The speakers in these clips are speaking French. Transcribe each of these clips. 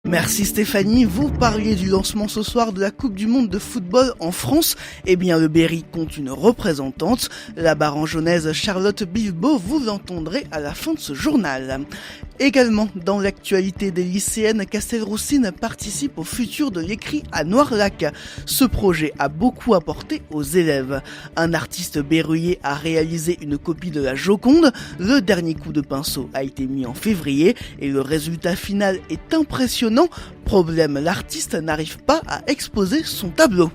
Merci Stéphanie, vous parliez du lancement ce soir de la Coupe du Monde de football en France. Eh bien le Berry compte une représentante, la barangeonnaise Charlotte Bilbao, vous l'entendrez à la fin de ce journal. Également, dans l'actualité des lycéennes, Castelroussine participe au futur de l'écrit à Noirlac. Ce projet a beaucoup apporté aux élèves. Un artiste berruyer a réalisé une copie de la Joconde. Le dernier coup de pinceau a été mis en février et le résultat final est impressionnant. Problème, l'artiste n'arrive pas à exposer son tableau.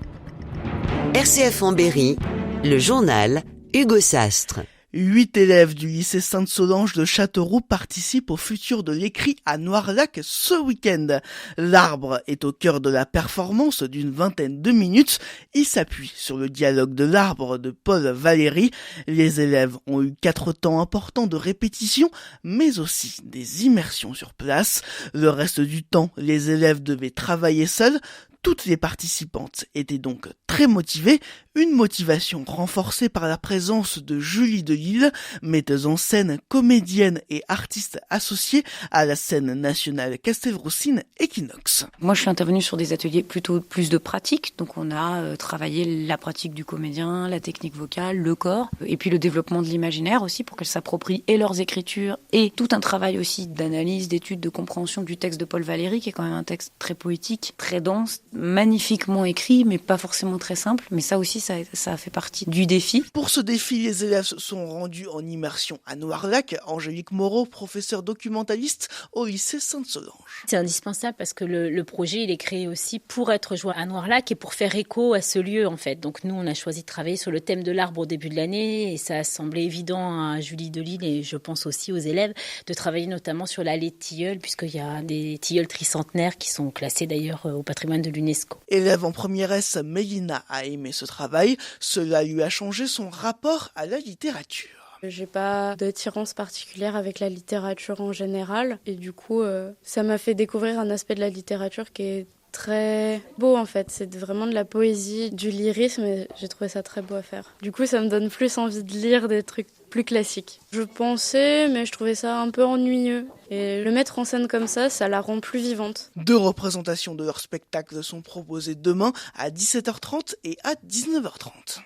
RCF en Berry, le journal Hugo Sastre. 8 élèves du lycée Sainte-Solange de Châteauroux participent au futur de l'écrit à Noirlac ce week-end. L'arbre est au cœur de la performance d'une vingtaine de minutes. Il s'appuie sur le dialogue de l'arbre de Paul Valéry. Les élèves ont eu 4 temps importants de répétition, mais aussi des immersions sur place. Le reste du temps, les élèves devaient travailler seuls. Toutes les participantes étaient donc très motivées, une motivation renforcée par la présence de Julie Delisle, metteuse en scène, comédienne et artiste associée à la scène nationale Castelroussine Equinox. Moi je suis intervenue sur des ateliers plutôt plus de pratique, donc on a travaillé la pratique du comédien, la technique vocale, le corps, et puis le développement de l'imaginaire aussi pour qu'elles s'approprient et leurs écritures et tout un travail aussi d'analyse, d'étude, de compréhension du texte de Paul Valéry qui est quand même un texte très poétique, très dense, magnifiquement écrit, mais pas forcément très simple. Mais ça aussi, ça a fait partie du défi. Pour ce défi, les élèves se sont rendus en immersion à Noirlac. Angélique Moreau, professeure documentaliste au lycée Sainte-Solange. C'est indispensable parce que le projet, il est créé aussi pour être joué à Noirlac et pour faire écho à ce lieu, en fait. Donc nous, on a choisi de travailler sur le thème de l'arbre au début de l'année et ça a semblé évident à Julie Delisle et je pense aussi aux élèves de travailler notamment sur l'allée de tilleuls puisqu'il y a des tilleuls tricentenaires qui sont classés d'ailleurs au patrimoine de l'UNESCO. Élève en première S, Mélina a aimé ce travail. Cela lui a changé son rapport à la littérature. J'ai pas d'attirance particulière avec la littérature en général. Et du coup, ça m'a fait découvrir un aspect de la littérature qui est très beau en fait. C'est vraiment de la poésie, du lyrisme et j'ai trouvé ça très beau à faire. Du coup, ça me donne plus envie de lire des trucs plus classiques. Je pensais, mais je trouvais ça un peu ennuyeux. Et le mettre en scène comme ça la rend plus vivante. 2 représentations de leur spectacle sont proposées demain à 17h30 et à 19h30.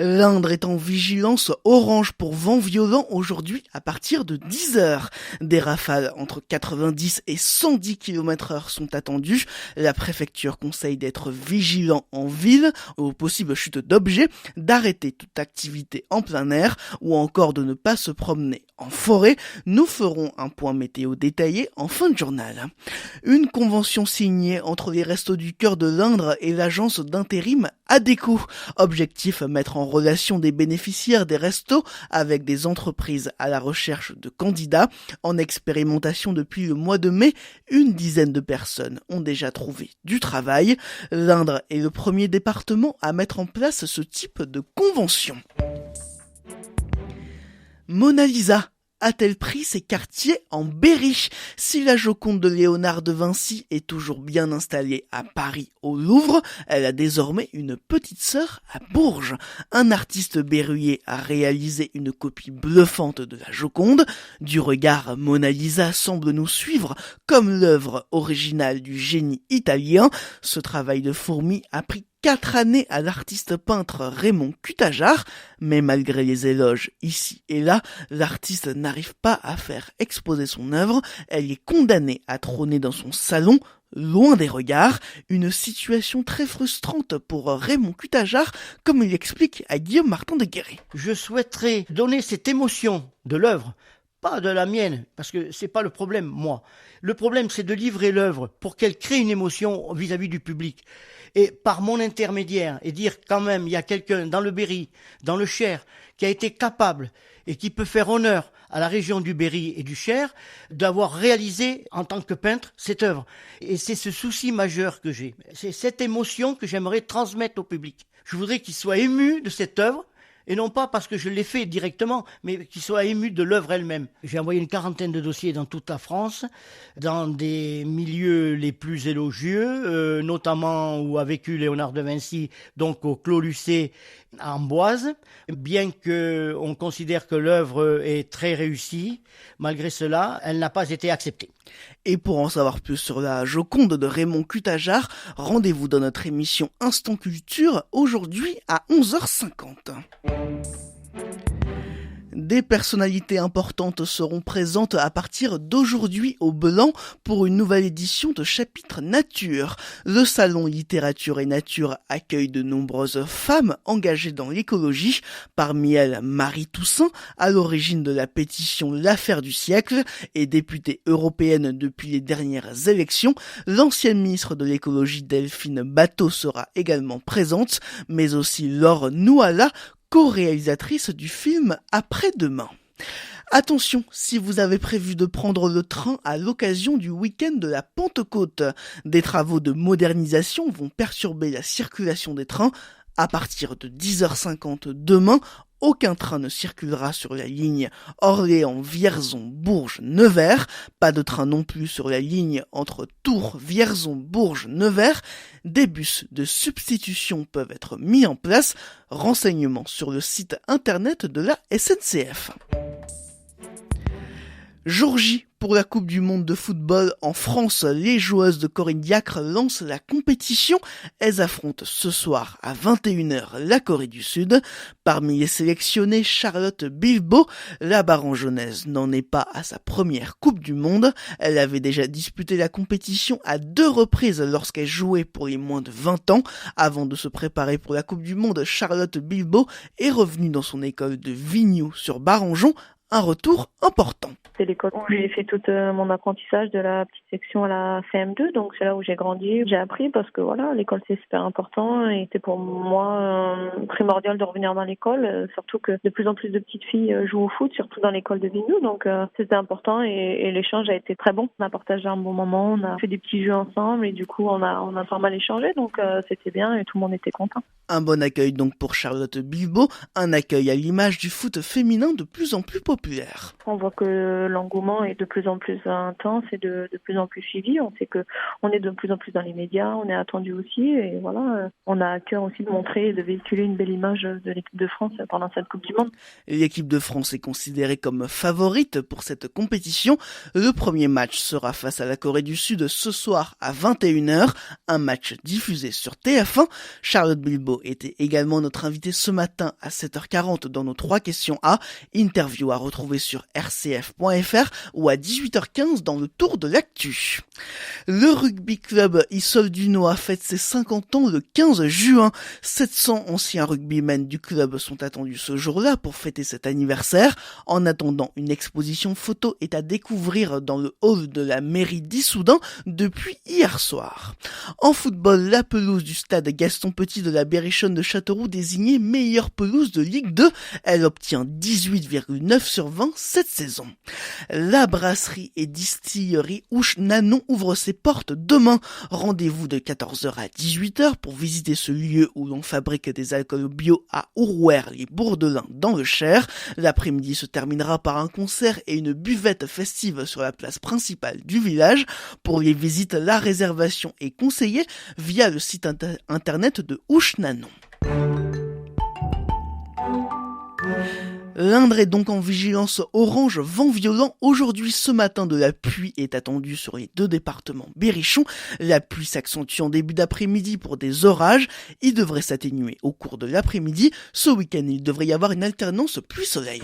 L'Indre est en vigilance orange pour vent violent aujourd'hui à partir de 10h. Des rafales entre 90 et 110 km/h sont attendues. La préfecture conseille d'être vigilant en ville, aux possibles chutes d'objets, d'arrêter toute activité en plein air ou encore de ne pas se promener en forêt. Nous ferons un point météo détaillé en fin de journal. Une convention signée entre les Restos du Cœur de l'Indre et l'agence d'intérim ADECO. Objectif, mettre en relation des bénéficiaires des restos avec des entreprises à la recherche de candidats. En expérimentation depuis le mois de mai, une dizaine de personnes ont déjà trouvé du travail. L'Indre est le premier département à mettre en place ce type de convention. Mona Lisa a-t-elle pris ses quartiers en Berry? Si la Joconde de Léonard de Vinci est toujours bien installée à Paris au Louvre, elle a désormais une petite sœur à Bourges. Un artiste berruyer a réalisé une copie bluffante de la Joconde. Du regard, Mona Lisa semble nous suivre comme l'œuvre originale du génie italien. Ce travail de fourmi a pris 4 années à l'artiste peintre Raymond Cutajar, mais malgré les éloges ici et là, l'artiste n'arrive pas à faire exposer son œuvre. Elle est condamnée à trôner dans son salon, loin des regards, une situation très frustrante pour Raymond Cutajar, comme il explique à Guillaume Martin de Guéret. Je souhaiterais donner cette émotion de l'œuvre, pas de la mienne, parce que c'est pas le problème, moi. Le problème, c'est de livrer l'œuvre pour qu'elle crée une émotion vis-à-vis du public. Et par mon intermédiaire, et dire quand même, il y a quelqu'un dans le Berry, dans le Cher, qui a été capable et qui peut faire honneur à la région du Berry et du Cher, d'avoir réalisé en tant que peintre cette œuvre. Et c'est ce souci majeur que j'ai. C'est cette émotion que j'aimerais transmettre au public. Je voudrais qu'il soit ému de cette œuvre et non pas parce que je l'ai fait directement, mais qu'ils soient émus de l'œuvre elle-même. J'ai envoyé une 40aine de dossiers dans toute la France, dans des milieux les plus élogieux, notamment où a vécu Léonard de Vinci, donc au Clos Lucé à Amboise. Bien qu'on considère que l'œuvre est très réussie, malgré cela, elle n'a pas été acceptée. Et pour en savoir plus sur la Joconde de Raymond Cutajar, rendez-vous dans notre émission Instant Culture, aujourd'hui à 11h50. Des personnalités importantes seront présentes à partir d'aujourd'hui au Blanc pour une nouvelle édition de Chapitre Nature. Le salon Littérature et Nature accueille de nombreuses femmes engagées dans l'écologie, parmi elles Marie Toussaint, à l'origine de la pétition L'affaire du siècle et députée européenne depuis les dernières élections. L'ancienne ministre de l'écologie Delphine Batho sera également présente, mais aussi Laure Nouala, co-réalisatrice du film Après-demain. Attention, si vous avez prévu de prendre le train à l'occasion du week-end de la Pentecôte, des travaux de modernisation vont perturber la circulation des trains. À partir de 10h50 demain, aucun train ne circulera sur la ligne Orléans-Vierzon-Bourges-Nevers. Pas de train non plus sur la ligne entre Tours, Vierzon, Nevers. Des bus de substitution peuvent être mis en place. Renseignements sur le site internet de la SNCF. Jour J pour la Coupe du Monde de football en France, les joueuses de Corinne Diacre lancent la compétition. Elles affrontent ce soir à 21h la Corée du Sud. Parmi les sélectionnées, Charlotte Bilbao, la barangeonnaise n'en est pas à sa première Coupe du Monde. Elle avait déjà disputé la compétition à 2 reprises lorsqu'elle jouait pour les moins de 20 ans. Avant de se préparer pour la Coupe du Monde, Charlotte Bilbao est revenue dans son école de Vignoux sur Barangeon. Un retour important. C'est l'école où j'ai fait tout mon apprentissage de la petite section à la CM2, donc c'est là où j'ai grandi. J'ai appris parce que voilà, l'école c'est super important et c'est pour moi primordial de revenir dans l'école, surtout que de plus en plus de petites filles jouent au foot, surtout dans l'école de Vignoux, donc c'était important et l'échange a été très bon. On a partagé un bon moment, on a fait des petits jeux ensemble et du coup on a pas mal échangé, donc c'était bien et tout le monde était content. Un bon accueil donc pour Charlotte Bilbao, un accueil à l'image du foot féminin de plus en plus populaire. On voit que l'engouement est de plus en plus intense et de plus en plus suivi. On sait que on est de plus en plus dans les médias, on est attendu aussi et voilà, on a à cœur aussi de montrer et de véhiculer une belle image de l'équipe de France pendant cette Coupe du Monde. L'équipe de France est considérée comme favorite pour cette compétition. Le premier match sera face à la Corée du Sud ce soir à 21h, un match diffusé sur TF1. Charlotte Bilbao était également notre invitée ce matin à 7h40 dans nos 3 questions A. Interview à retrouver sur rcf.fr ou à 18h15 dans le tour de l'actu. Le rugby club Isole-du-Noix fête ses 50 ans le 15 juin. 700 anciens rugbymen du club sont attendus ce jour-là pour fêter cet anniversaire. En attendant, une exposition photo est à découvrir dans le hall de la mairie d'Issoudun depuis hier soir. En football, la pelouse du stade Gaston Petit de la Berrichonne de Châteauroux désignée meilleure pelouse de Ligue 2. Elle obtient 18,9 sur 20 cette saison. La brasserie et distillerie Ouche Nanon ouvre ses portes demain. Rendez-vous de 14h à 18h pour visiter ce lieu où l'on fabrique des alcools bio à Ourouer-les-Bourdelins dans le Cher. L'après-midi se terminera par un concert et une buvette festive sur la place principale du village. Pour les visites, la réservation est conseillée via le site internet de Ouche Nanon. L'Indre est donc en vigilance orange vent violent. Aujourd'hui, ce matin, de la pluie est attendue sur les 2 départements berrichons. La pluie s'accentue en début d'après-midi pour des orages. Il devrait s'atténuer au cours de l'après-midi. Ce week-end, il devrait y avoir une alternance pluie-soleil.